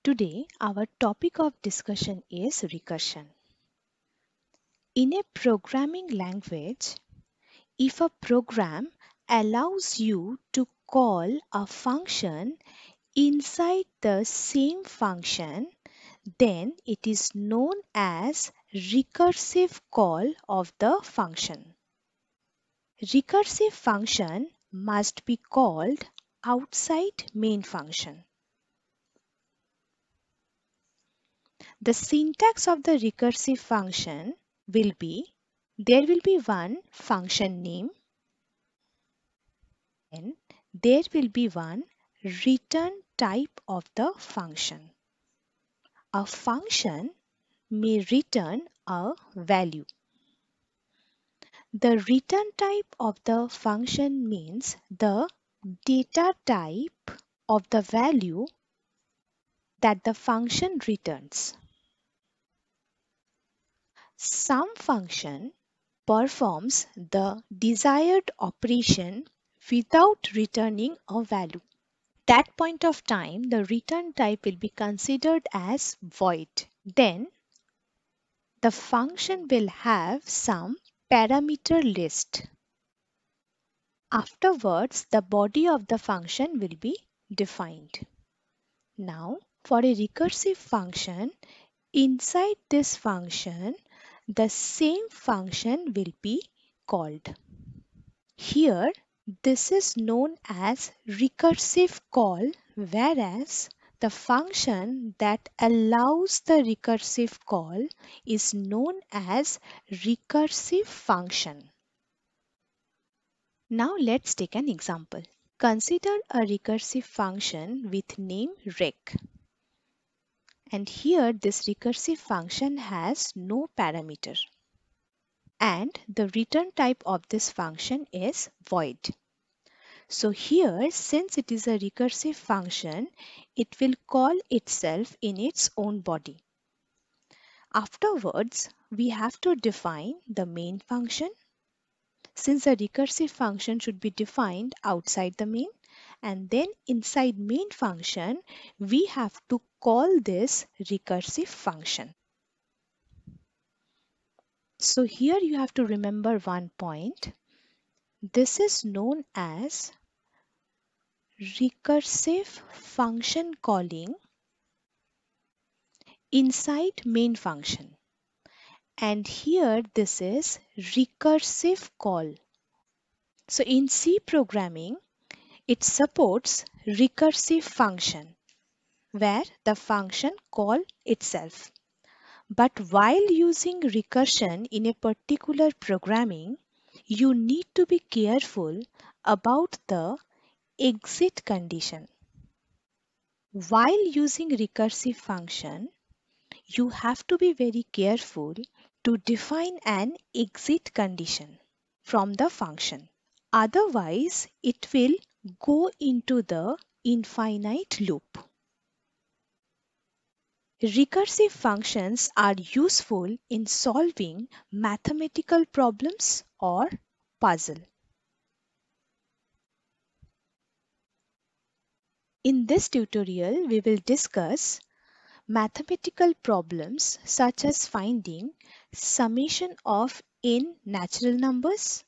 Today, our topic of discussion is recursion. In a programming language, if a program allows you to call a function inside the same function, then it is known as recursive call of the function. Recursive function must be called outside main function. The syntax of the recursive function will be, there will be one function name and there will be one return type of the function. A function may return a value. The return type of the function means the data type of the value that the function returns. Some function performs the desired operation without returning a value. That point of time, the return type will be considered as void. Then the function will have some parameter list. Afterwards, the body of the function will be defined. Now, for a recursive function, inside this function, the same function will be called. Here, this is known as recursive call, whereas the function that allows the recursive call is known as recursive function. Now let's take an example. Consider a recursive function with name rec. And here this recursive function has no parameter. And the return type of this function is void. So here, since it is a recursive function, it will call itself in its own body. Afterwards, we have to define the main function. Since a recursive function should be defined outside the main, and then inside main function, we have to call this recursive function. So here you have to remember one point. This is known as recursive function calling inside main function. And here this is recursive call. So in C programming, it supports recursive function where the function call itself. But while using recursion in a particular programming, you need to be careful about the exit condition. While using recursive function, you have to be very careful to define an exit condition from the function. Otherwise, it will go into the infinite loop. Recursive functions are useful in solving mathematical problems or puzzle. In this tutorial, we will discuss mathematical problems such as finding summation of n natural numbers,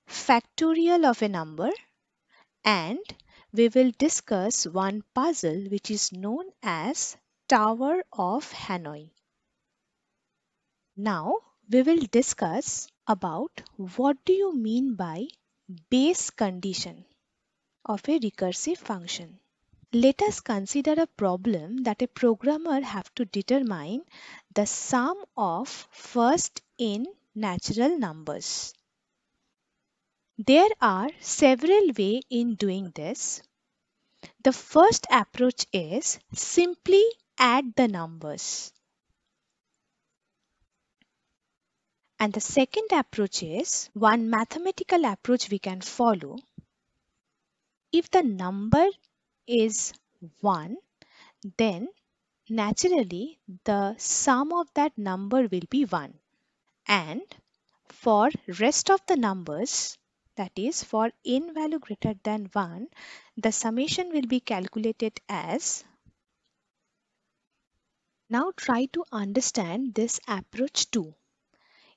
factorial of a number, and we will discuss one puzzle which is known as Tower of Hanoi. Now we will discuss about what do you mean by base condition of a recursive function. Let us consider a problem that a programmer have to determine the sum of first n natural numbers. There are several ways in doing this. The first approach is simply add the numbers. And the second approach is one mathematical approach we can follow. If the number is 1, then naturally the sum of that number will be 1. And for rest of the numbers, that is for n value greater than 1, the summation will be calculated as Now try to understand this approach 2.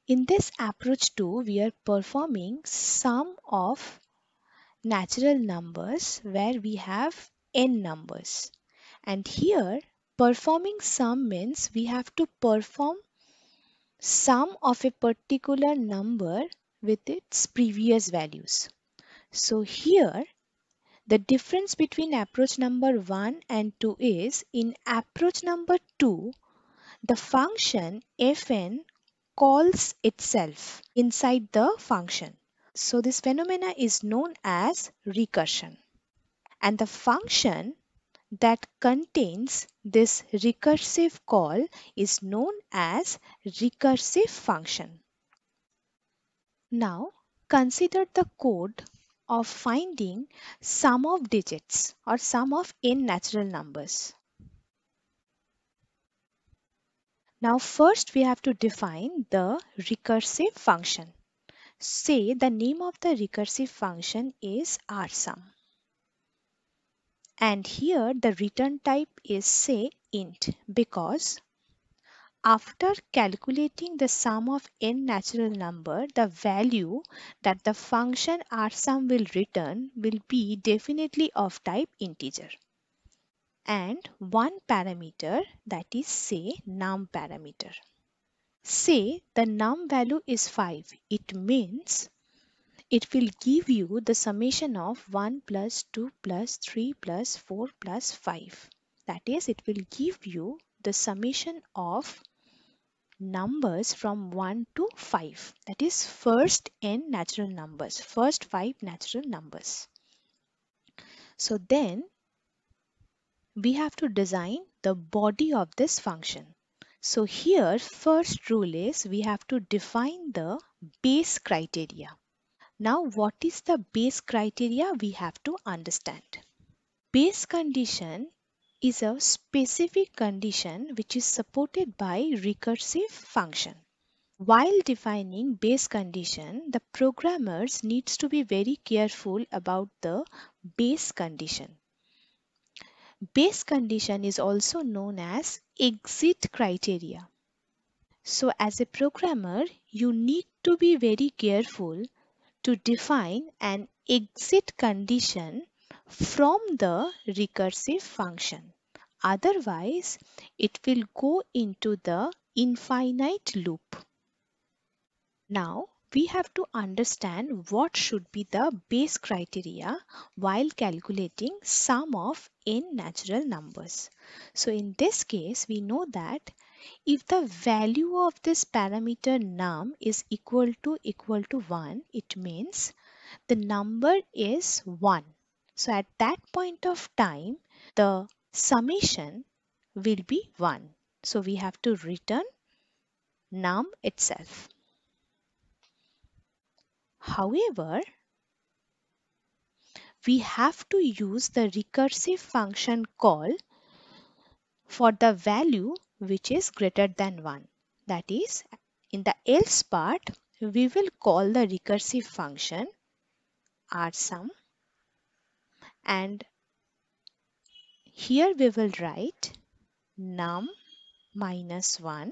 In this approach 2, we are performing sum of natural numbers where we have n numbers. And here performing sum means we have to perform sum of a particular number with its previous values. So here the difference between approach number 1 and 2 is in approach number 2 the function fn calls itself inside the function. So this phenomena is known as recursion. And the function that contains this recursive call is known as recursive function. Now consider the code of finding sum of digits or sum of n natural numbers. Now first we have to define the recursive function. Say the name of the recursive function is rsum. And here the return type is say int because after calculating the sum of n natural number, the value that the function rsum will return will be definitely of type integer. And one parameter, that is say num parameter. Say the num value is 5. It means it will give you the summation of 1 plus 2 plus 3 plus 4 plus 5. That is, it will give you the summation of numbers from 1 to 5. That is first n natural numbers, first 5 natural numbers. So then we have to design the body of this function. So here first rule is we have to define the base criteria. Now what is the base criteria we have to understand. Base condition is a specific condition which is supported by recursive function. While defining base condition, the programmers needs to be very careful about the base condition. Base condition is also known as exit criteria. So as a programmer, you need to be very careful to define an exit condition from the recursive function. Otherwise, it will go into the infinite loop. Now, we have to understand what should be the base criteria while calculating sum of n natural numbers. So in this case, we know that if the value of this parameter num is equal to 1, it means the number is 1. So at that point of time, the summation will be 1. So we have to return num itself. However, we have to use the recursive function call for the value which is greater than 1. That is, in the else part, we will call the recursive function rsum, and here we will write num minus 1.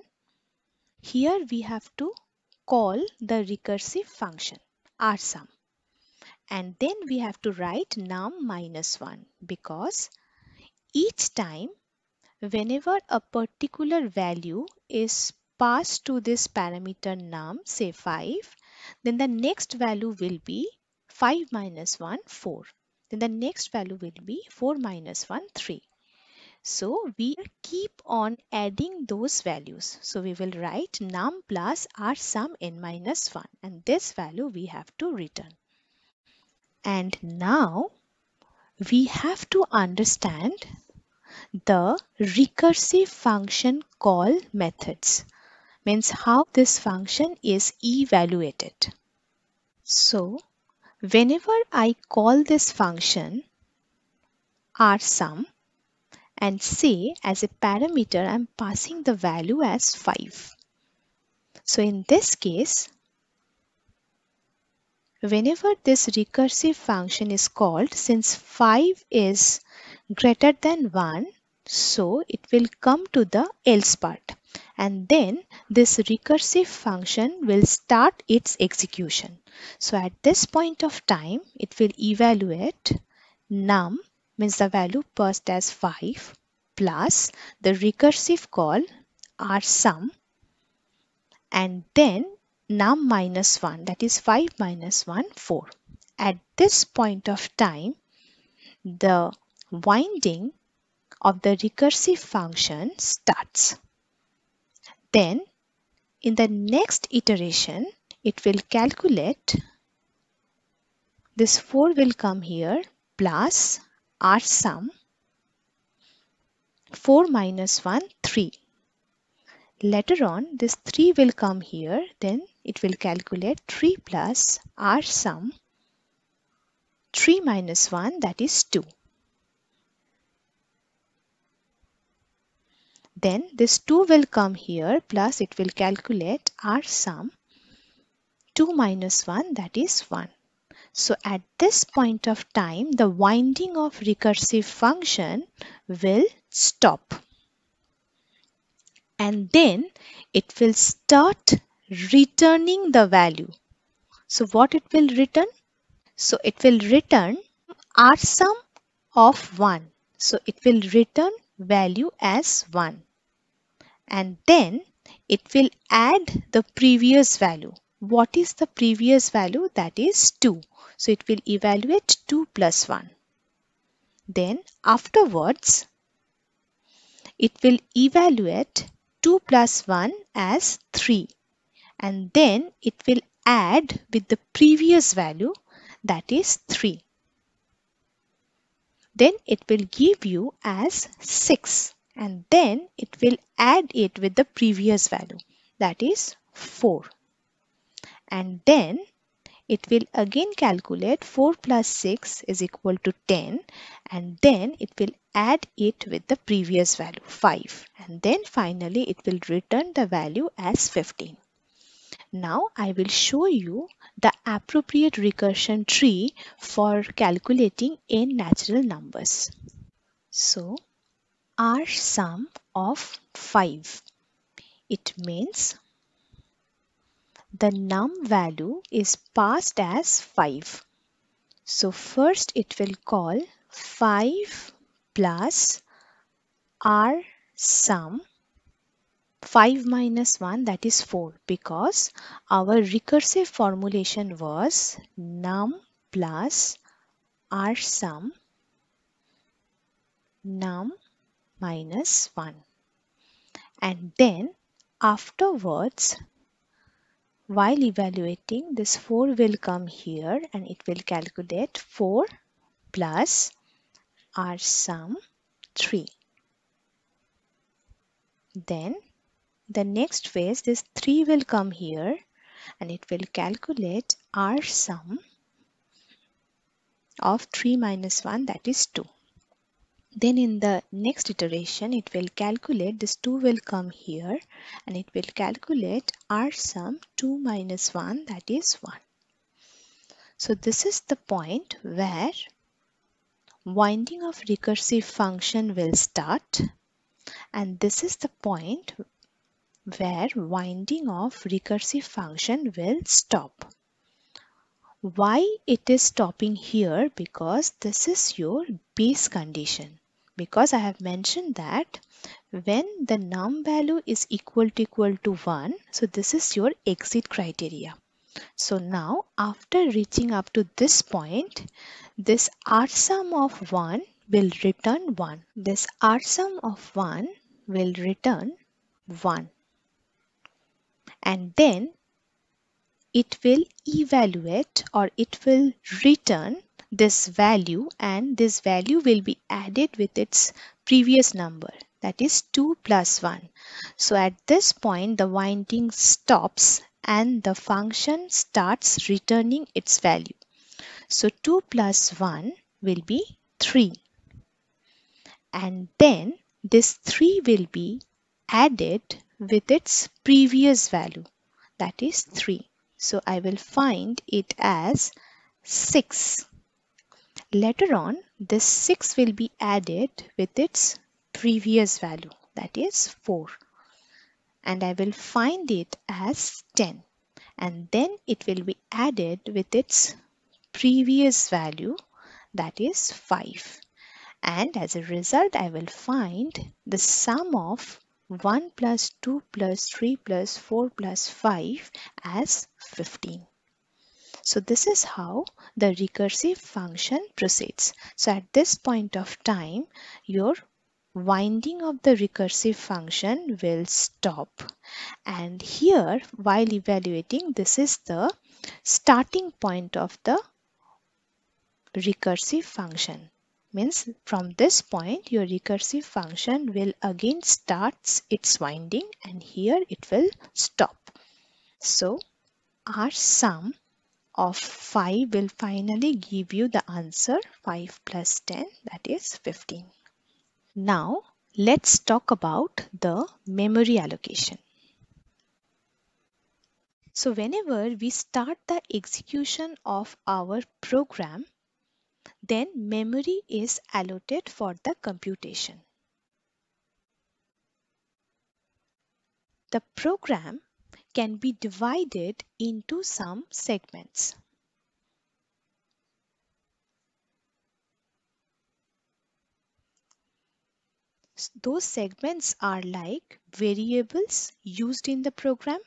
Here we have to call the recursive function rsum, and then we have to write num minus 1 because each time whenever a particular value is passed to this parameter num, say 5, then the next value will be 5 minus 1, 4. Then the next value will be 4 minus 1, 3. So we keep on adding those values. So we will write num plus rsum n minus 1, and this value we have to return. And now we have to understand the recursive function call methods, means how this function is evaluated. So whenever I call this function rsum and say as a parameter I'm passing the value as 5. So in this case, whenever this recursive function is called, since 5 is greater than 1, So it will come to the else part, and then this recursive function will start its execution. So at this point of time, it will evaluate num, means the value passed as 5, plus the recursive call rsum, and then num minus 1, that is 5 minus 1, 4. At this point of time, the winding of the recursive function starts. Then in the next iteration, it will calculate this 4 will come here plus rsum 4 minus 1, 3. Later on, this 3 will come here, then it will calculate 3 plus rsum 3 minus 1, that is 2. Then this 2 will come here, plus it will calculate rsum 2 minus 1, that is 1. So at this point of time, the winding of recursive function will stop. And then it will start returning the value. So what it will return? So it will return rsum of 1. So it will return value as 1. And then it will add the previous value. What is the previous value? That is 2. So it will evaluate 2 plus 1. Then afterwards, it will evaluate 2 plus 1 as 3. And then it will add with the previous value, that is 3. Then it will give you as 6. And then it will add it with the previous value, that is 4. And then it will again calculate 4 plus 6 is equal to 10, and then it will add it with the previous value 5, and then finally it will return the value as 15. Now I will show you the appropriate recursion tree for calculating n natural numbers. So rsum of 5, it means the num value is passed as 5. So first it will call 5 plus rsum 5 minus 1, that is 4, because our recursive formulation was num plus rsum num minus 1. And then afterwards, while evaluating, this 4 will come here and it will calculate 4 plus rsum 3. Then the next phase, this 3 will come here and it will calculate rsum of 3 minus 1, that is 2. Then in the next iteration, it will calculate, this 2 will come here and it will calculate rsum 2 minus 1, that is 1. So this is the point where winding of recursive function will start, and this is the point where winding of recursive function will stop. Why it is stopping here? Because this is your base condition. Because I have mentioned that when the num value is equal to 1, so this is your exit criteria. So now after reaching up to this point, this rsum of 1 will return 1. This rsum of 1 will return 1. And then it will evaluate, or it will return this value, and this value will be added with its previous number, that is 2 plus 1. So at this point the winding stops and the function starts returning its value. So 2 plus 1 will be 3, and then this 3 will be added with its previous value, that is 3. So I will find it as 6. Later on, this 6 will be added with its previous value, that is 4, and I will find it as 10, and then it will be added with its previous value, that is 5, and as a result I will find the sum of 1 plus 2 plus 3 plus 4 plus 5 as 15. So this is how the recursive function proceeds. So at this point of time, your winding of the recursive function will stop. And here, while evaluating, this is the starting point of the recursive function. Means from this point, your recursive function will again start its winding, and here it will stop. So our sum of 5 will finally give you the answer 5 plus 10, that is 15. Now let's talk about the memory allocation. So whenever we start the execution of our program, then memory is allotted for the computation. The program can be divided into some segments. Those segments are like variables used in the program,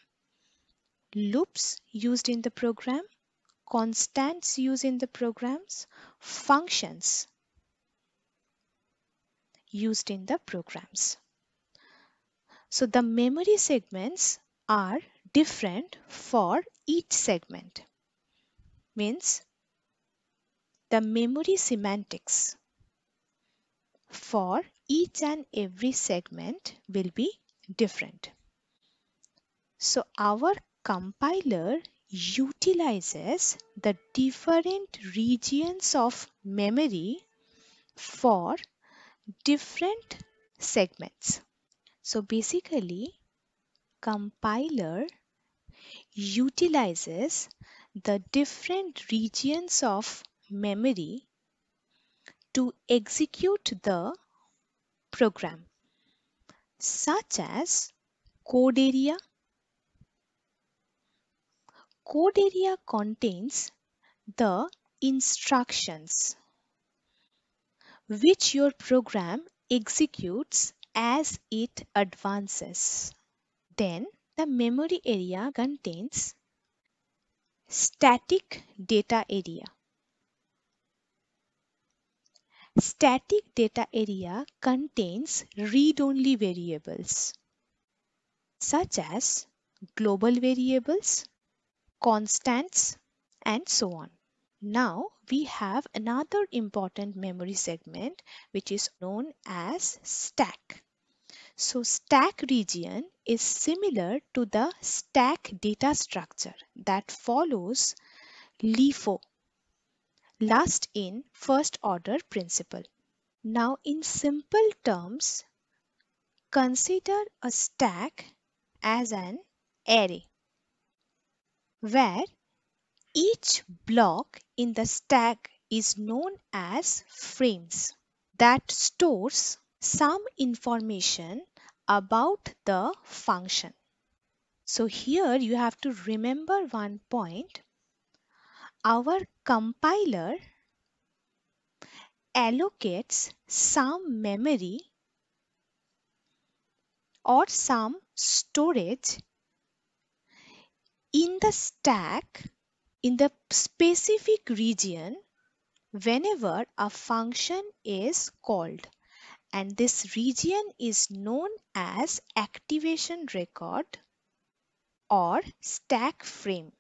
loops used in the program, constants used in the programs, functions used in the programs. So the memory segments are different for each segment. Means the memory semantics for each and every segment will be different. So our compiler utilizes the different regions of memory for different segments. So basically, compiler utilizes the different regions of memory to execute the program, such as code area. Code area contains the instructions which your program executes as it advances. Then the memory area contains static data area. Static data area contains read-only variables such as global variables, constants, and so on. Now we have another important memory segment which is known as stack. So stack region is similar to the stack data structure that follows LIFO, last in first order principle. Now in simple terms, consider a stack as an array where each block in the stack is known as frames that stores some information about the function. So here you have to remember one point. Our compiler allocates some memory or some storage in the stack in the specific region whenever a function is called, and this region is known as activation record or stack frame.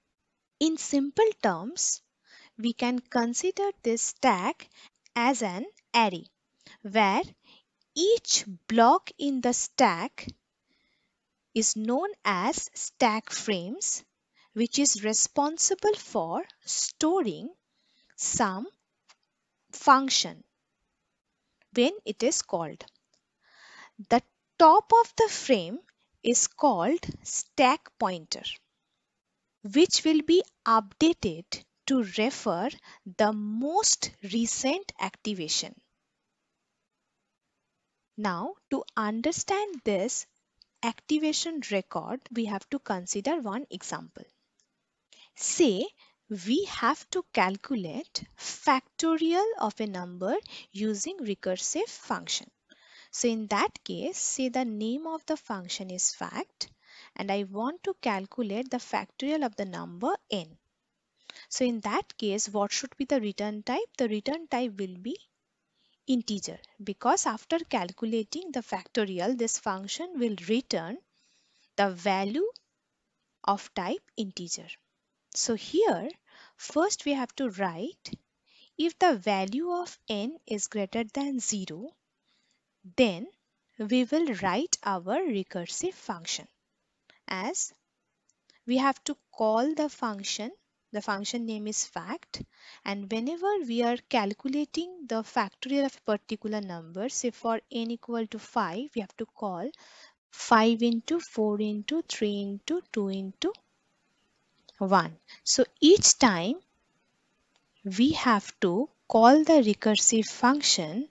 In simple terms, we can consider this stack as an array where each block in the stack is known as stack frames, which is responsible for storing some function when it is called. The top of the frame is called stack pointer, which will be updated to refer the most recent activation. Now, to understand this activation record, we have to consider one example. Say we have to calculate factorial of a number using recursive function. So in that case, say the name of the function is fact and I want to calculate the factorial of the number n. So in that case, what should be the return type? The return type will be integer, because after calculating the factorial, this function will return the value of type integer. So here, first we have to write if the value of n is greater than 0, then we will write our recursive function as we have to call the function. The function name is fact, and whenever we are calculating the factorial of a particular number, say for n equal to 5, we have to call 5 into 4 into 3 into 2 into 1. So each time we have to call the recursive function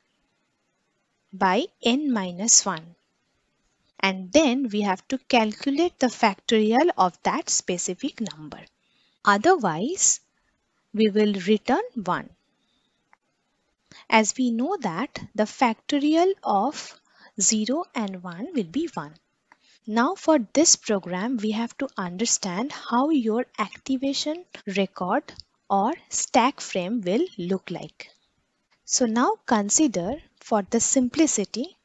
by n minus 1. And then we have to calculate the factorial of that specific number. Otherwise, we will return 1. As we know that the factorial of 0 and 1 will be 1. Now for this program, we have to understand how your activation record or stack frame will look like. So now consider, for the simplicity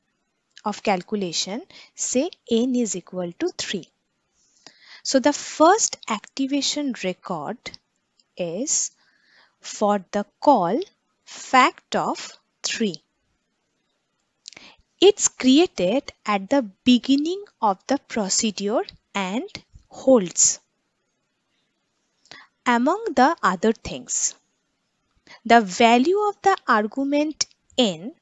of calculation, say n is equal to 3. So the first activation record is for the call fact of 3. It's created at the beginning of the procedure and holds, among the other things, the value of the argument n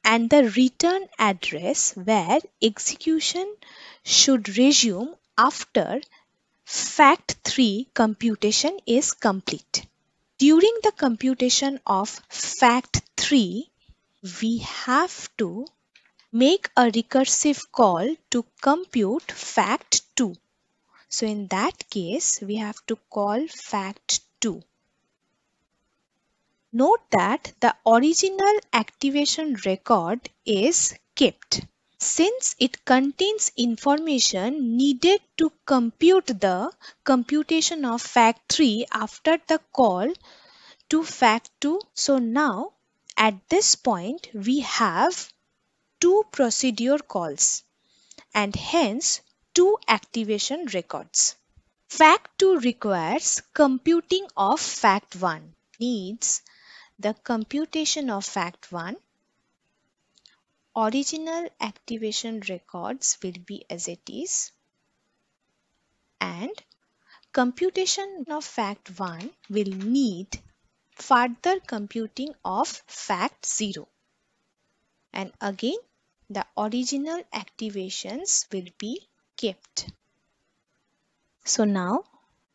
and the return address where execution should resume after fact 3 computation is complete. During the computation of fact 3, we have to make a recursive call to compute fact 2. So in that case, we have to call fact 2. Note that the original activation record is kept, since it contains information needed to compute the computation of fact 3 after the call to fact 2. So now at this point we have 2 procedure calls and hence 2 activation records. Fact 2 requires computing of fact 1, needs the computation of fact 1. Original activation records will be as it is, and computation of fact 1 will need further computing of fact 0. And again, the original activations will be kept. So now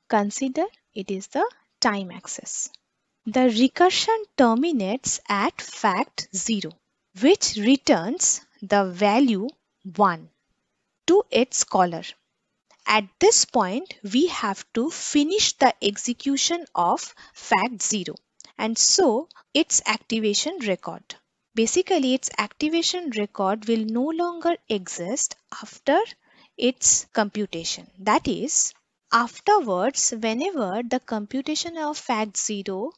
consider it is the time axis. The recursion terminates at fact 0, which returns the value 1 to its caller. At this point, we have to finish the execution of fact 0 and so its activation record. Basically, its activation record will no longer exist after its computation. That is, afterwards, whenever the computation of fact 0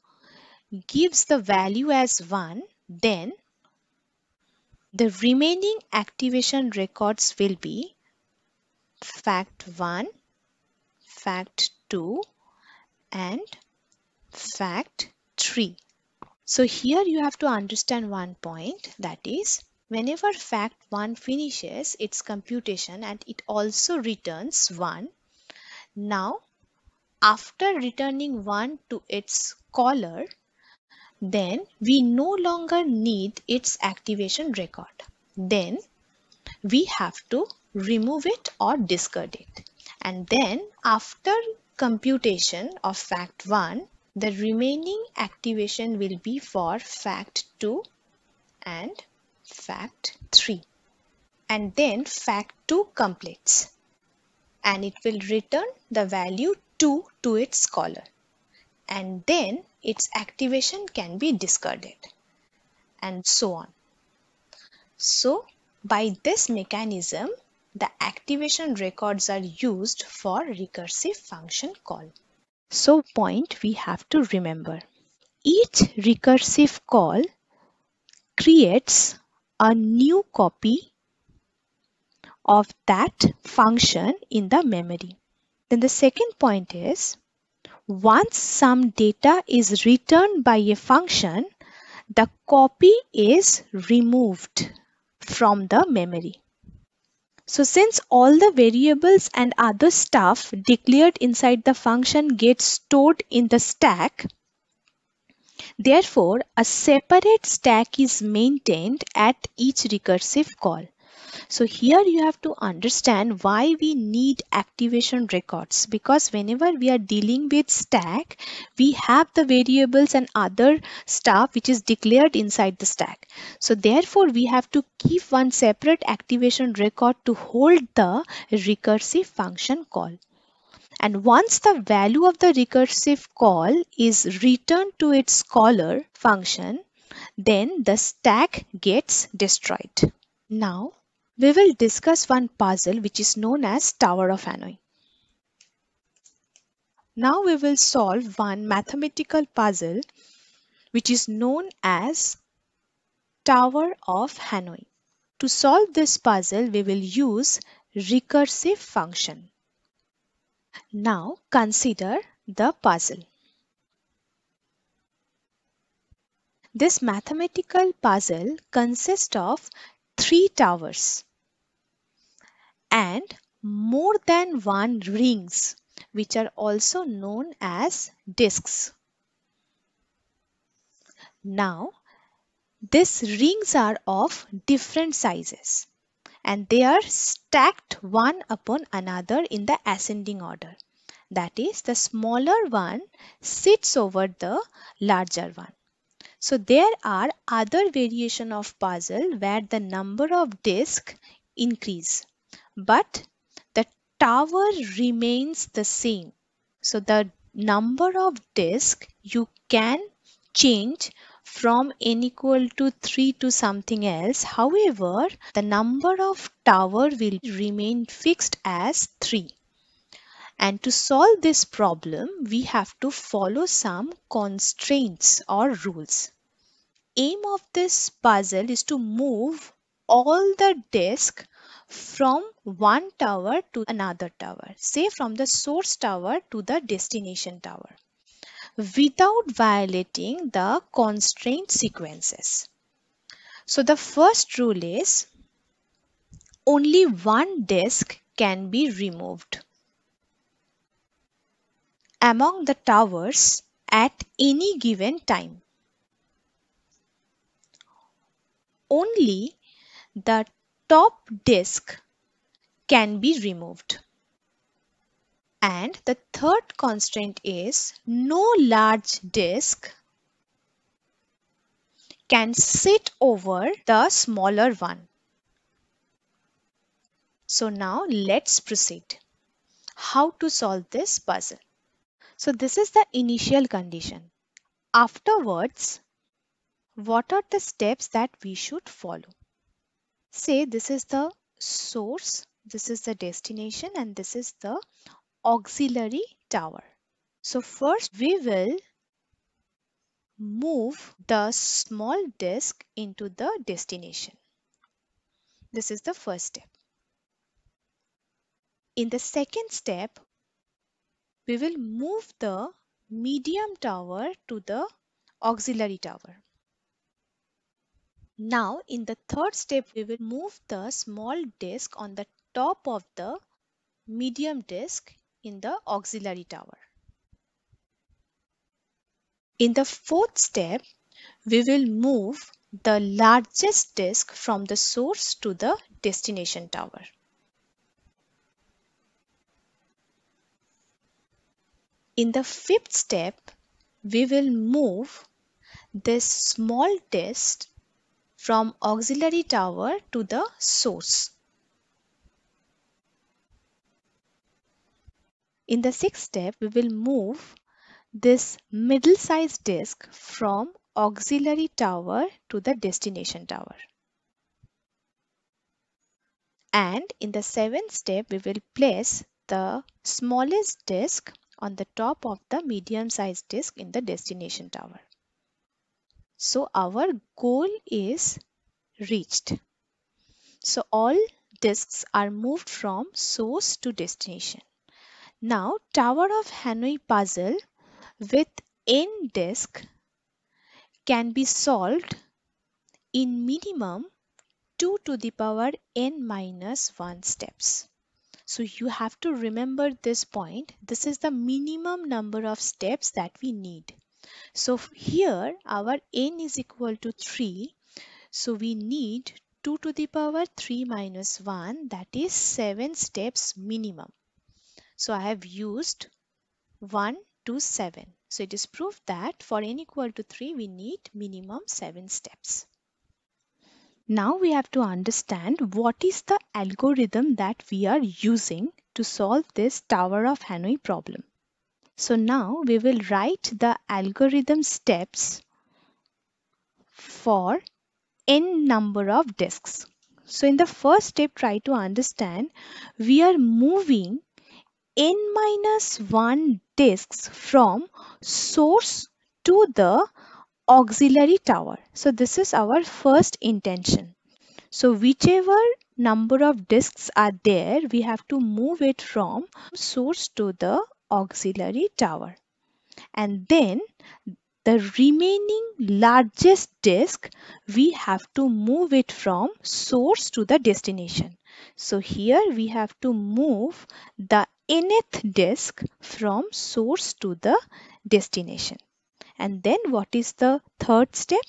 gives the value as 1, then the remaining activation records will be fact 1, fact 2 and fact 3. So here you have to understand one point, that is, whenever fact 1 finishes its computation and it also returns 1, now after returning 1 to its caller, then we no longer need its activation record. Then we have to remove it or discard it. And then after computation of fact 1, the remaining activation will be for fact 2 and fact 3. And then fact 2 completes. And it will return the value 2 to its caller. And then its activation can be discarded. And so on. So, by this mechanism, the activation records are used for recursive function call. So, point we have to remember. Each recursive call creates a new copy of that function in the memory. Then the second point is, once some data is returned by a function, the copy is removed from the memory. So since all the variables and other stuff declared inside the function gets stored in the stack, therefore a separate stack is maintained at each recursive call. So here you have to understand why we need activation records, because whenever we are dealing with stack, we have the variables and other stuff which is declared inside the stack. So therefore we have to keep one separate activation record to hold the recursive function call. And once the value of the recursive call is returned to its caller function, then the stack gets destroyed. Now, we will discuss one puzzle which is known as Tower of Hanoi. Now we will solve one mathematical puzzle which is known as Tower of Hanoi. To solve this puzzle, we will use recursive function. Now consider the puzzle. This mathematical puzzle consists of 3 towers and more than one rings, which are also known as disks. Now, these rings are of different sizes and they are stacked one upon another in the ascending order. That is, the smaller one sits over the larger one. So there are other variation of puzzle where the number of disks increase, but the tower remains the same. So the number of disks you can change from n equal to 3 to something else. However, the number of tower will remain fixed as 3. And to solve this problem, we have to follow some constraints or rules. Aim of this puzzle is to move all the disks from one tower to another tower, say from the source tower to the destination tower, without violating the constraint sequences. So the first rule is only one disk can be removed among the towers at any given time. Only the top disk can be removed. And the third constraint is no large disk can sit over the smaller one. So now let's proceed. How to solve this puzzle? So this is the initial condition. Afterwards, what are the steps that we should follow? Say this is the source, this is the destination, and this is the auxiliary tower. So first we will move the small disk into the destination. This is the first step. In the second step, we will move the medium tower to the auxiliary tower. Now in the third step, we will move the small disk on the top of the medium disk in the auxiliary tower. In the fourth step, we will move the largest disk from the source to the destination tower. In the fifth step, we will move this small disk from auxiliary tower to the source. In the sixth step, we will move this middle-sized disk from auxiliary tower to the destination tower. And in the seventh step, we will place the smallest disk on the top of the medium-sized disk in the destination tower. So our goal is reached. So all disks are moved from source to destination. Now Tower of Hanoi puzzle with n disk can be solved in minimum 2 to the power n minus 1 steps. So you have to remember this point. This is the minimum number of steps that we need. So here our n is equal to 3. So we need 2 to the power 3 minus 1, that is 7 steps minimum. So I have used 1 to 7. So it is proof that for n equal to 3 we need minimum 7 steps. Now we have to understand what is the algorithm that we are using to solve this Tower of Hanoi problem. So now we will write the algorithm steps for n number of disks. So in the first step, try to understand we are moving n minus 1 disks from source to the auxiliary tower. So this is our first intention. So whichever number of disks are there, we have to move it from source to the auxiliary tower. And then the remaining largest disk, we have to move it from source to the destination. So here we have to move the nth disk from source to the destination. And then what is the third step?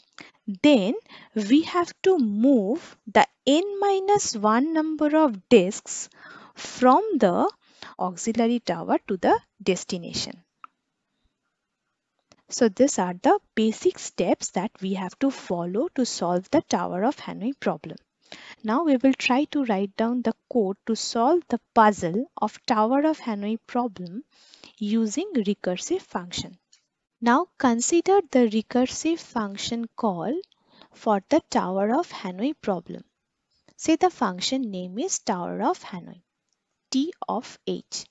Then we have to move the n minus 1 number of disks from the auxiliary tower to the destination. So these are the basic steps that we have to follow to solve the Tower of Hanoi problem. Now we will try to write down the code to solve the puzzle of Tower of Hanoi problem using recursive function. Now consider the recursive function call for the Tower of Hanoi problem. Say the function name is Tower of Hanoi, T of H.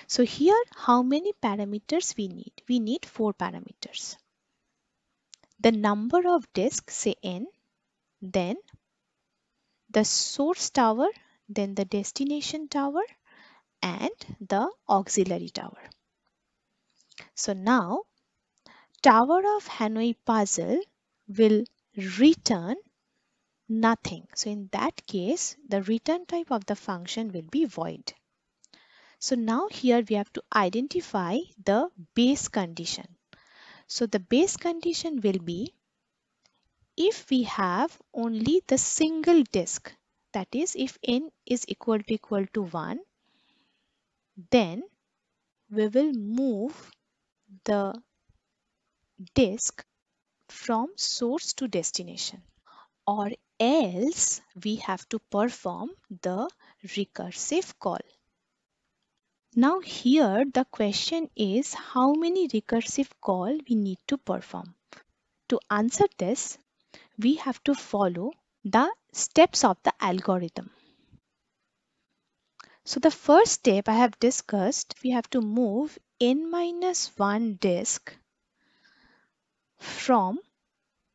So here how many parameters we need? We need 4 parameters. The number of disks, say n, then the source tower, then the destination tower, and the auxiliary tower. So now Tower of Hanoi puzzle will return nothing. So in that case, the return type of the function will be void. So now here we have to identify the base condition. So the base condition will be if we have only the single disk, that is if n is equal to 1, then we will move the disk from source to destination, or else we have to perform the recursive call. Now here the question is how many recursive call we need to perform. To answer this, we have to follow the steps of the algorithm. So the first step I have discussed, we have to move n minus 1 disk from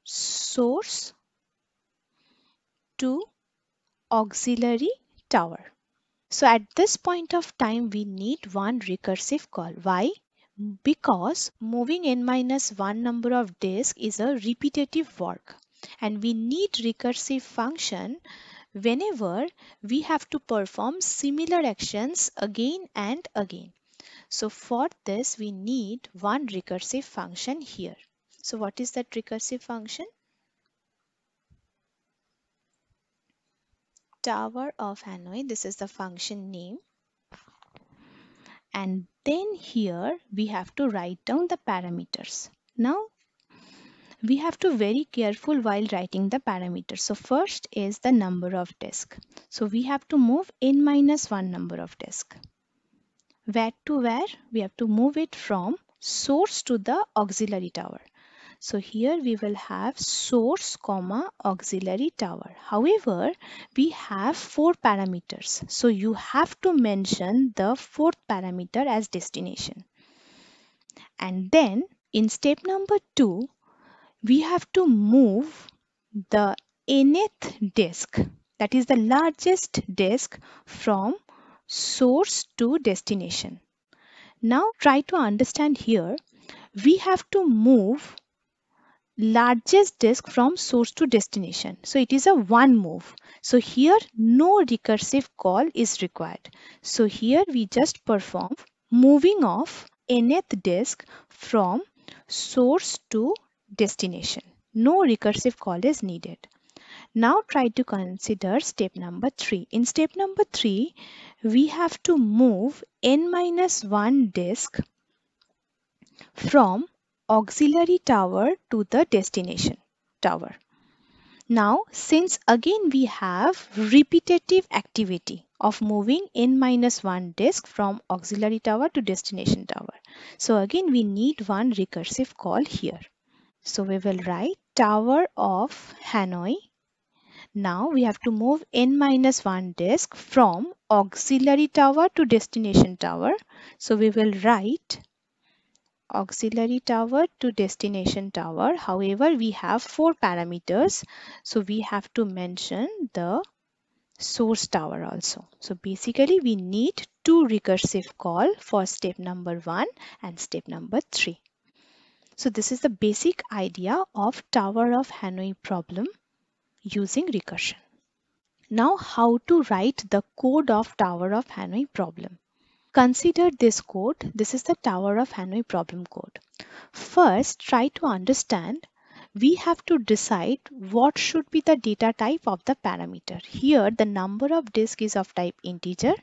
source to auxiliary tower. So at this point of time, we need one recursive call. Why? Because moving n minus 1 number of disks is a repetitive work, and we need recursive function whenever we have to perform similar actions again and again. So for this, we need one recursive function here. So what is that recursive function? Tower of Hanoi, this is the function name. And then here we have to write down the parameters. Now we have to very careful while writing the parameters. So first is the number of disk. So we have to move n minus 1 number of disk. Where to where? We have to move it from source to the auxiliary tower. So here we will have source comma auxiliary tower. However, we have 4 parameters. So you have to mention the 4th parameter as destination. And then in step number 2, we have to move the nth disk, that is the largest disk, from source to destination. Now try to understand here, we have to move largest disk from source to destination. So it is a one move. So here no recursive call is required. So here we just perform moving of nth disk from source to destination. No recursive call is needed. Now try to consider step number 3. In step number 3, we have to move n minus 1 disk from auxiliary tower to the destination tower. Now, since again we have repetitive activity of moving n minus 1 disk from auxiliary tower to destination tower. So again we need one recursive call here. So we will write Tower of Hanoi. Now we have to move n minus 1 disk from auxiliary tower to destination tower. So we will write auxiliary tower to destination tower. However, we have 4 parameters. So we have to mention the source tower also. So basically we need 2 recursive call for step number 1 and step number 3. So this is the basic idea of Tower of Hanoi problem using recursion. Now how to write the code of Tower of Hanoi problem. Consider this code. This is the Tower of Hanoi problem code. First, try to understand, we have to decide what should be the data type of the parameter. Here, the number of disk is of type integer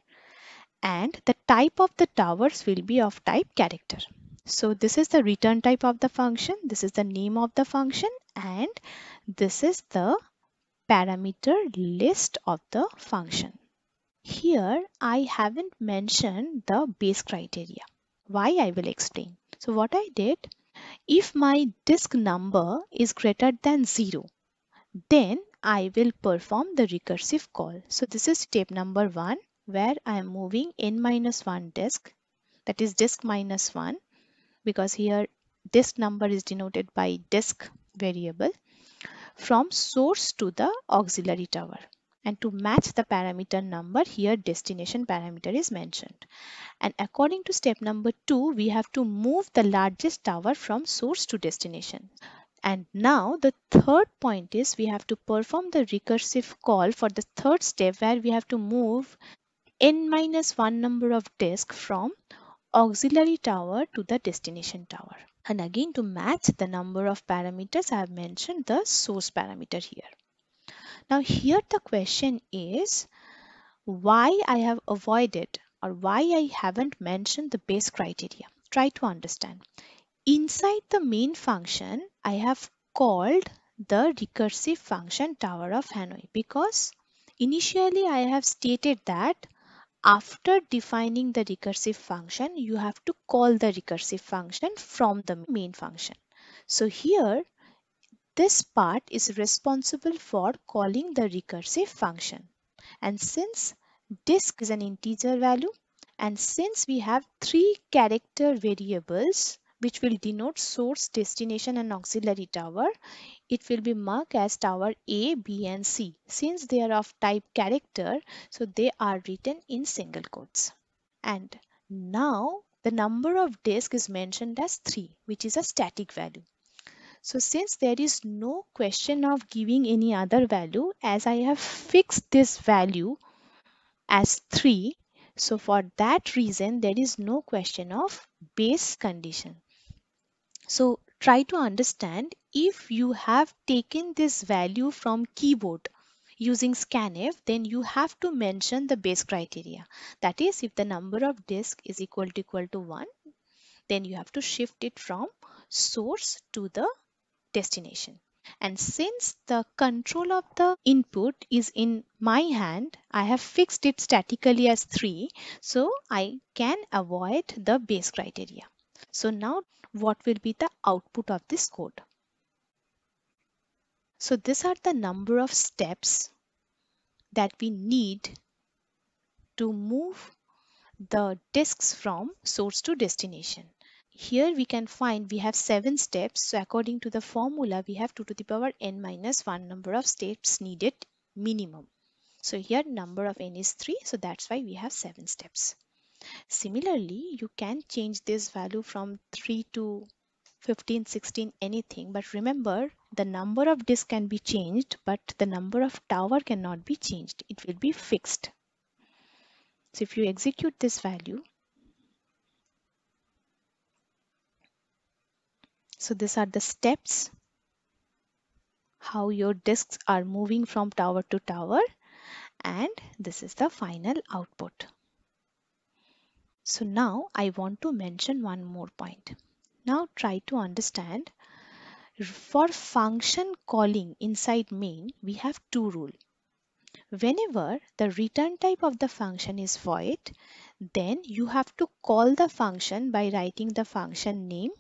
and the type of the towers will be of type character. So this is the return type of the function, this is the name of the function, and this is the parameter list of the function. Here, I haven't mentioned the base criteria. Why, I will explain. So what I did, if my disk number is greater than 0, then I will perform the recursive call. So this is step number 1 where I am moving n minus 1 disk, that is disk minus 1, because here disk number is denoted by disk variable, from source to the auxiliary tower. And to match the parameter number, here destination parameter is mentioned. And according to step number 2, we have to move the largest tower from source to destination. And now the third point is we have to perform the recursive call for the third step where we have to move n minus 1 number of disk from auxiliary tower to the destination tower. And again, to match the number of parameters, I have mentioned the source parameter here. Now here the question is why I have avoided or why I haven't mentioned the base criteria. Try to understand. Inside the main function, I have called the recursive function Tower of Hanoi because initially I have stated that after defining the recursive function, you have to call the recursive function from the main function. So here, this part is responsible for calling the recursive function. And since disk is an integer value, and since we have 3 character variables which will denote source, destination and auxiliary tower, it will be marked as tower A, B and C. Since they are of type character, so they are written in single quotes. And now the number of disk is mentioned as 3, which is a static value. So since there is no question of giving any other value, as I have fixed this value as 3, so for that reason there is no question of base condition. So try to understand, if you have taken this value from keyboard using scanf, then you have to mention the base criteria. That is, if the number of disk is equal to 1, then you have to shift it from source to the destination. And since the control of the input is in my hand, I have fixed it statically as 3, so I can avoid the base criteria. So now what will be the output of this code? So these are the number of steps that we need to move the disks from source to destination. Here we can find we have 7 steps. So according to the formula, we have 2 to the power n minus 1 number of steps needed minimum. So here number of n is 3. So that's why we have 7 steps. Similarly, you can change this value from 3 to 15, 16, anything. But remember, the number of disks can be changed, but the number of tower cannot be changed. It will be fixed. So if you execute this value, so these are the steps, how your disks are moving from tower to tower, and this is the final output. So now I want to mention one more point. Now try to understand. For function calling inside main, we have two rules. Whenever the return type of the function is void, then you have to call the function by writing the function name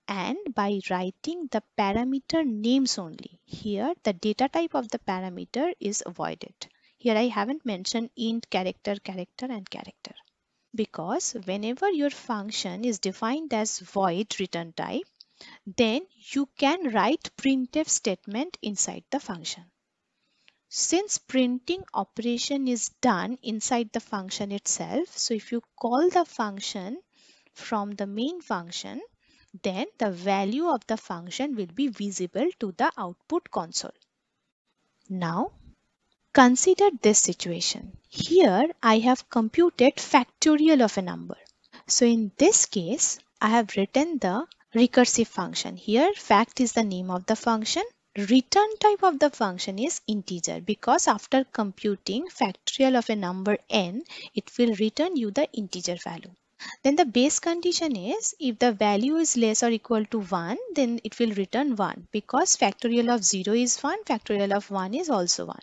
and by writing the parameter names only. Here the data type of the parameter is avoided. Here I haven't mentioned int, character, character and character, because whenever your function is defined as void return type, then you can write printf statement inside the function. Since printing operation is done inside the function itself, so if you call the function from the main function, then the value of the function will be visible to the output console. Now consider this situation. Here I have computed factorial of a number. So in this case, I have written the recursive function. Here fact is the name of the function. Return type of the function is integer, because after computing factorial of a number n, it will return you the integer value. Then the base condition is if the value is less or equal to 1, then it will return 1, because factorial of 0 is 1, factorial of 1 is also 1.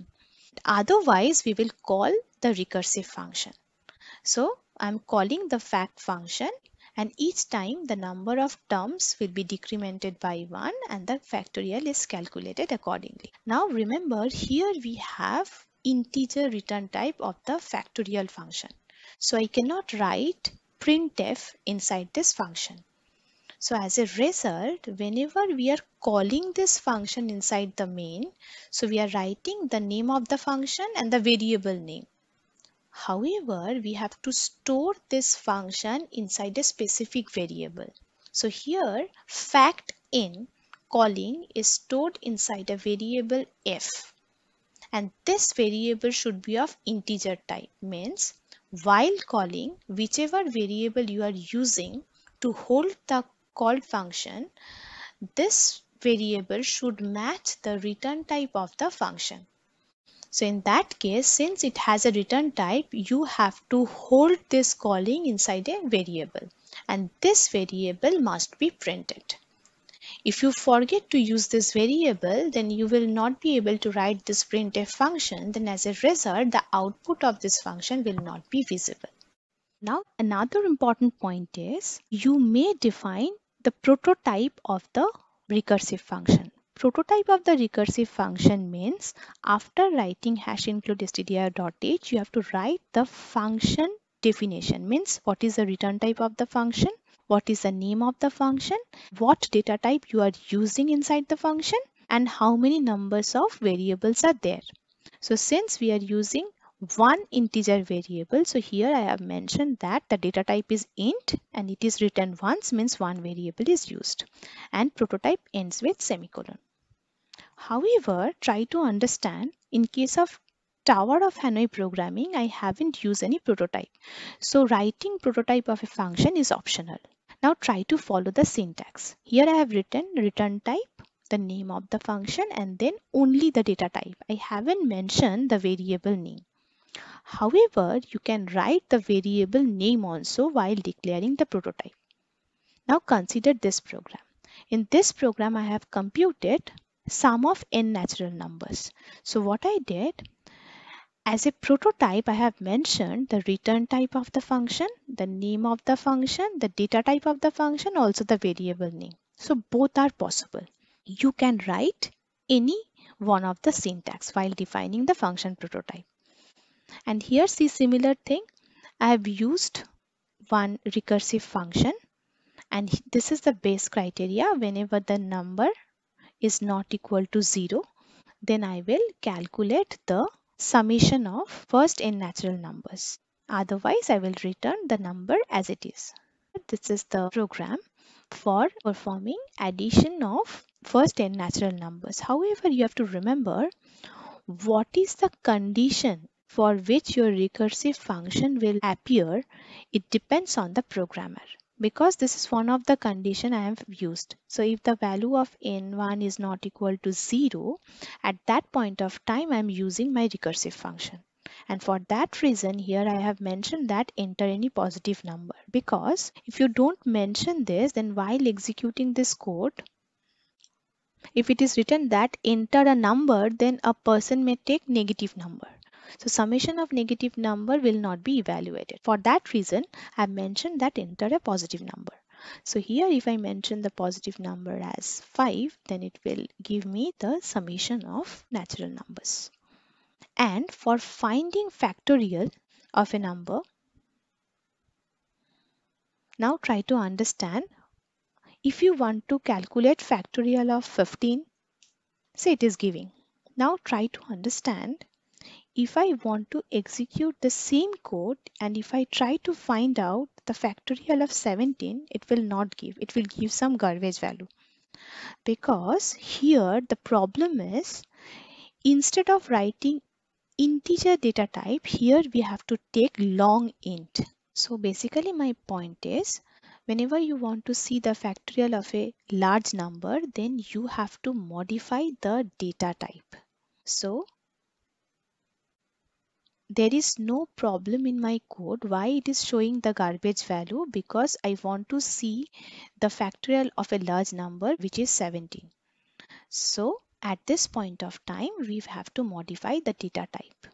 Otherwise, we will call the recursive function. So I'm calling the fact function, and each time the number of terms will be decremented by 1 and the factorial is calculated accordingly. Now remember, here we have integer return type of the factorial function. So I cannot write printf inside this function. So as a result, whenever we are calling this function inside the main, so we are writing the name of the function and the variable name. However, we have to store this function inside a specific variable. So here fact in calling is stored inside a variable f, and this variable should be of integer type. Means while calling, whichever variable you are using to hold the called function, this variable should match the return type of the function. So in that case, since it has a return type, you have to hold this calling inside a variable, and this variable must be printed. If you forget to use this variable, then you will not be able to write this printf function. Then as a result, the output of this function will not be visible. Now another important point is you may define the prototype of the recursive function. Prototype of the recursive function means after writing hash include stdio.h, you have to write the function definition. Means what is the return type of the function, what is the name of the function, what data type you are using inside the function, and how many numbers of variables are there. So since we are using one integer variable, so here I have mentioned that the data type is int and it is written once, means one variable is used, and prototype ends with semicolon. However, try to understand, in case of Tower of Hanoi programming, I haven't used any prototype. So writing prototype of a function is optional. Now try to follow the syntax. Here I have written return type, the name of the function, and then only the data type. I haven't mentioned the variable name. However, you can write the variable name also while declaring the prototype. Now consider this program. In this program, I have computed sum of n natural numbers. So what I did, as a prototype, I have mentioned the return type of the function, the name of the function, the data type of the function, also the variable name. So both are possible. You can write any one of the syntax while defining the function prototype. And here's the similar thing. I have used one recursive function, and this is the base criteria. Whenever the number is not equal to 0, then I will calculate the summation of first n natural numbers. Otherwise, I will return the number as it is. This is the program for performing addition of first n natural numbers. However, you have to remember what is the condition for which your recursive function will appear. It depends on the programmer, because this is one of the condition I have used. So if the value of n1 is not equal to 0, at that point of time I am using my recursive function. And for that reason, here I have mentioned that enter any positive number, because if you don't mention this, then while executing this code, if it is written that enter a number, then a person may take negative number. So summation of negative number will not be evaluated. For that reason, I have mentioned that enter a positive number. So here if I mention the positive number as 5, then it will give me the summation of natural numbers. And for finding factorial of a number, now try to understand. If you want to calculate factorial of 15, say it is giving. Now try to understand, if I want to execute the same code and if I try to find out the factorial of 17, it will not give. It will give some garbage value. Because here the problem is, instead of writing integer data type, here we have to take long int. So basically my point is, whenever you want to see the factorial of a large number, then you have to modify the data type. So there is no problem in my code why it is showing the garbage value, because I want to see the factorial of a large number, which is 17. So at this point of time, we have to modify the data type.